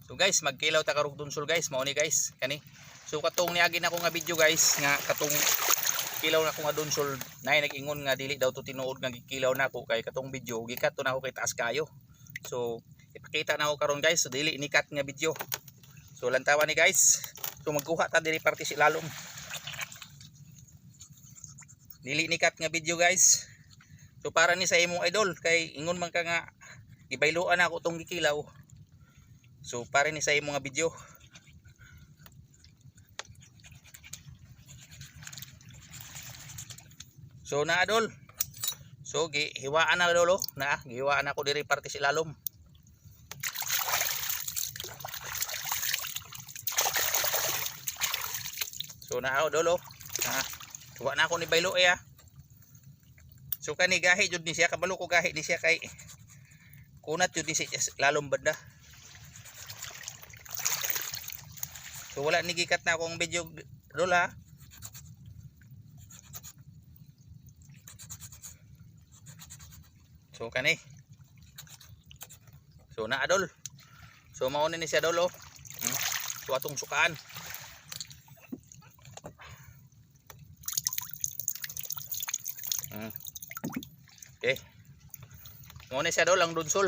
So guys, magkilaw ta karog dunsol guys, mao ni guys, kani. So katong niagi na ko nga video guys, nga katong kilaw na ko nga dunsol, nay nag-ingon nga dili daw to tinuod nga gikilaw na ko kay katong video gikat to na ako kay taas kayo. So ipakita na ako karon guys, so dili nikat nga video. So lantawan ni guys. So magkuha ta diri parte si lalom. Dili nikat nga video guys. So para ni sa imong idol kay ingon man ka nga gibayloan ako tong gikilaw. So para ni sa imong nga video. So na idol. So gihiwaan na lolo, na gihiwaan ako diri parte si lalom. So na ako dolo. Huwag na ako ni baylo So kani gahi jud ni siya, kabalo ko gahi ni siya kay kunat jud ni siya lalom banda. So wala ni gikat na akong video dol ha. So kani. So na adol. So mao ni siya dolo. So atong sukaan. Okay. Muna siya daw lang dunsol.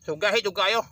So gahit og kayo.